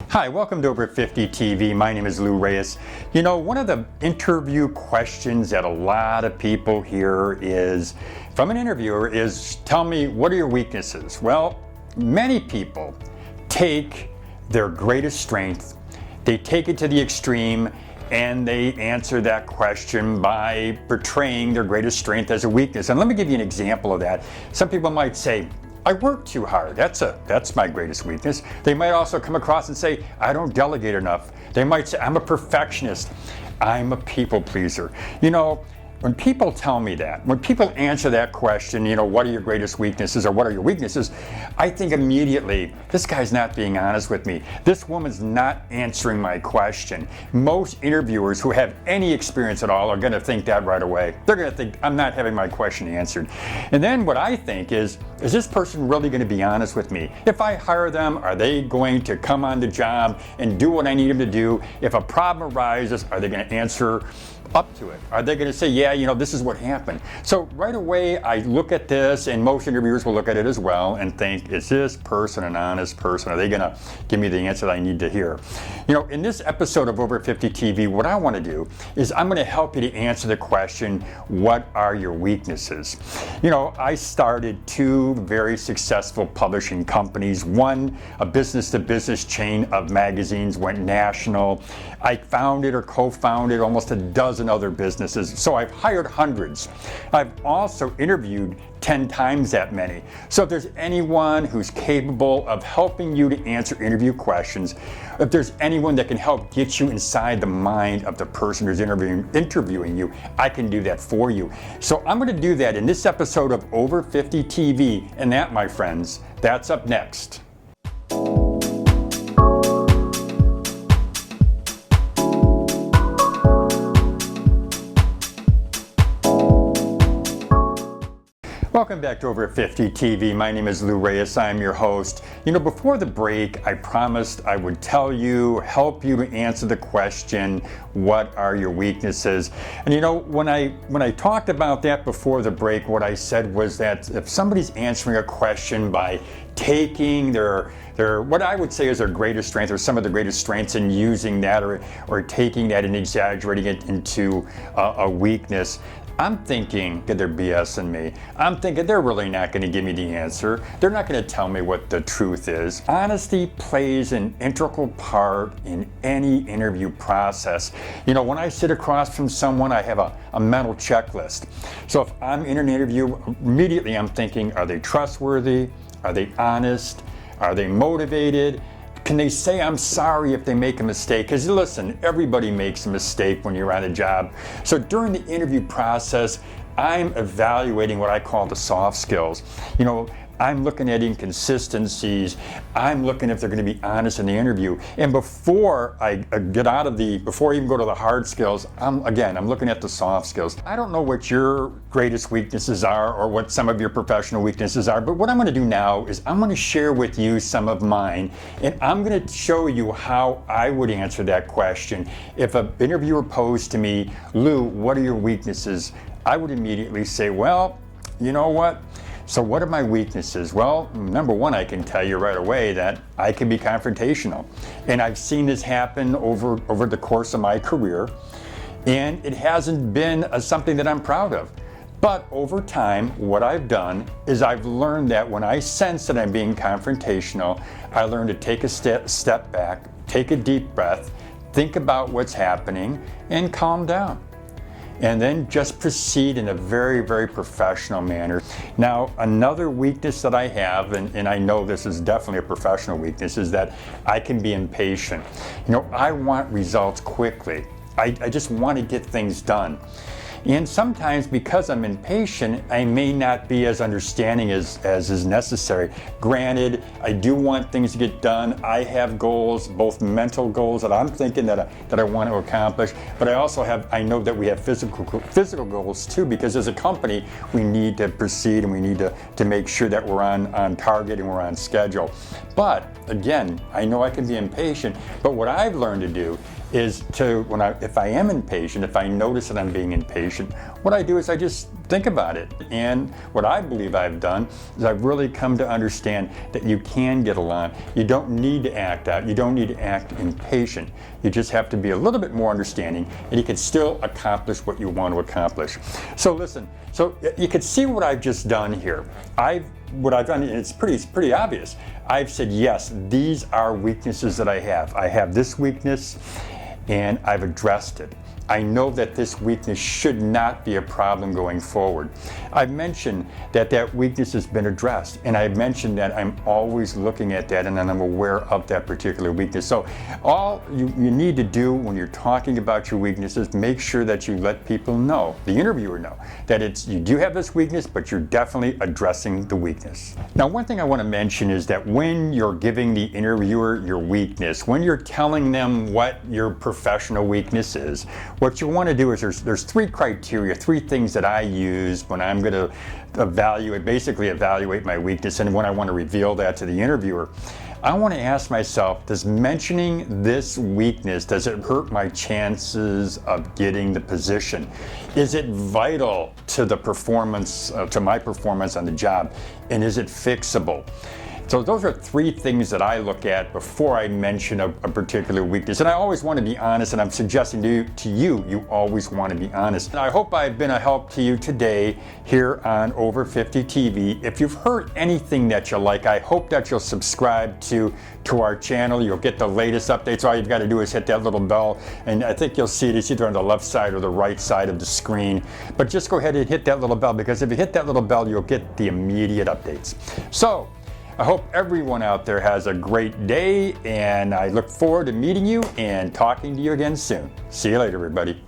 Hi, welcome to Over 50 TV. My name is Lou Reyes. You know, one of the interview questions that a lot of people hear is, from an interviewer, is tell me, what are your weaknesses? Well, many people take their greatest strength, they take it to the extreme, and they answer that question by portraying their greatest strength as a weakness. And let me give you an example of that. Some people might say, I work too hard. That's my greatest weakness. They might also come across and say, I don't delegate enough. They might say, I'm a perfectionist. I'm a people pleaser. You know, when people tell me that, when people answer that question, you know, what are your greatest weaknesses or what are your weaknesses, I think immediately, this guy's not being honest with me. This woman's not answering my question. Most interviewers who have any experience at all are going to think that right away. They're going to think, I'm not having my question answered. And then what I think is this person really going to be honest with me? If I hire them, are they going to come on the job and do what I need them to do? If a problem arises, are they going to answer up to it? Are they going to say, yeah, you know, this is what happened? So right away, I look at this, and most interviewers will look at it as well and think, is this person an honest person? Are they going to give me the answer that I need to hear? You know, in this episode of Over 50 TV, what I want to do is I'm going to help you to answer the question, what are your weaknesses? You know, I started two very successful publishing companies. One, a business-to-business chain of magazines, went national. I founded or co-founded almost a dozen other businesses, so I've hired hundreds. I've also interviewed 10 times that many. So if there's anyone who's capable of helping you to answer interview questions, if there's anyone that can help get you inside the mind of the person who's interviewing you, I can do that for you. So I'm going to do that in this episode of Over 50 TV, and that, my friends, that's up next. Welcome back to Over 50 TV. My name is Lou Reyes. I'm your host. You know, before the break, I promised I would tell you, help you to answer the question, what are your weaknesses? And you know, when I talked about that before the break, what I said was that if somebody's answering a question by taking their what I would say is their greatest strength, or some of the greatest strengths, and using that, or taking that and exaggerating it into a weakness, I'm thinking that they're BSing me. I'm thinking they're really not going to give me the answer. They're not going to tell me what the truth is. Honesty plays an integral part in any interview process. You know, when I sit across from someone, I have a mental checklist. So if I'm in an interview, immediately I'm thinking, are they trustworthy? Are they honest? Are they motivated? Can they say I'm sorry if they make a mistake? Because listen, everybody makes a mistake when you're on a job. So during the interview process, I'm evaluating what I call the soft skills. You know, I'm looking at inconsistencies. I'm looking if they're going to be honest in the interview. And before I before I even go to the hard skills, I'm looking at the soft skills. I don't know what your greatest weaknesses are or what some of your professional weaknesses are, but what I'm going to do now is I'm going to share with you some of mine, and I'm going to show you how I would answer that question. If an interviewer posed to me, Lou, what are your weaknesses? I would immediately say, well, you know what? So what are my weaknesses? Well, number one, I can tell you right away that I can be confrontational. And I've seen this happen over the course of my career, and it hasn't been something that I'm proud of. But over time, what I've done is I've learned that when I sense that I'm being confrontational, I learn to take a step back, take a deep breath, think about what's happening, and calm down. And then just proceed in a very, very professional manner. Now, another weakness that I have, and I know this is definitely a professional weakness, is that I can be impatient. You know, I want results quickly. I just want to get things done. And sometimes because I'm impatient, I may not be as understanding as is necessary. Granted, I do want things to get done. I have goals, both mental goals that I'm thinking that I want to accomplish, but I know that we have physical goals too, because as a company, we need to proceed and we need to make sure that we're on target and we're on schedule. But again, I know I can be impatient, but what I've learned to do is if I am impatient, if I notice that I'm being impatient, patient. What I do is I just think about it. And what I believe I've done is I've really come to understand that you can get along. You don't need to act out. You don't need to act impatient. You just have to be a little bit more understanding, and you can still accomplish what you want to accomplish. So listen, so you can see what I've just done here. What I've done, and it's pretty obvious. I've said, yes, these are weaknesses that I have. I have this weakness, and I've addressed it. I know that this weakness should not be a problem going forward. I've mentioned that that weakness has been addressed, and I've mentioned that I'm always looking at that and I'm aware of that particular weakness. So all you need to do when you're talking about your weaknesses, make sure that you let people know, the interviewer know, that you do have this weakness, but you're definitely addressing the weakness. Now, one thing I want to mention is that when you're giving the interviewer your weakness, when you're telling them what your professional weakness is, what you want to do is there's three criteria, three things that I use when I'm going to evaluate my weakness, and when I want to reveal that to the interviewer. I want to ask myself, does mentioning this weakness, does it hurt my chances of getting the position? Is it vital to the performance, to my performance on the job? And is it fixable? So those are three things that I look at before I mention a particular weakness. And I always want to be honest, and I'm suggesting to you, you always want to be honest. And I hope I've been a help to you today here on Over 50 TV. If you've heard anything that you like, I hope that you'll subscribe to our channel. You'll get the latest updates. All you've got to do is hit that little bell, and I think you'll see it. It's either on the left side or the right side of the screen. But just go ahead and hit that little bell, because if you hit that little bell, you'll get the immediate updates. So I hope everyone out there has a great day, and I look forward to meeting you and talking to you again soon. See you later, everybody.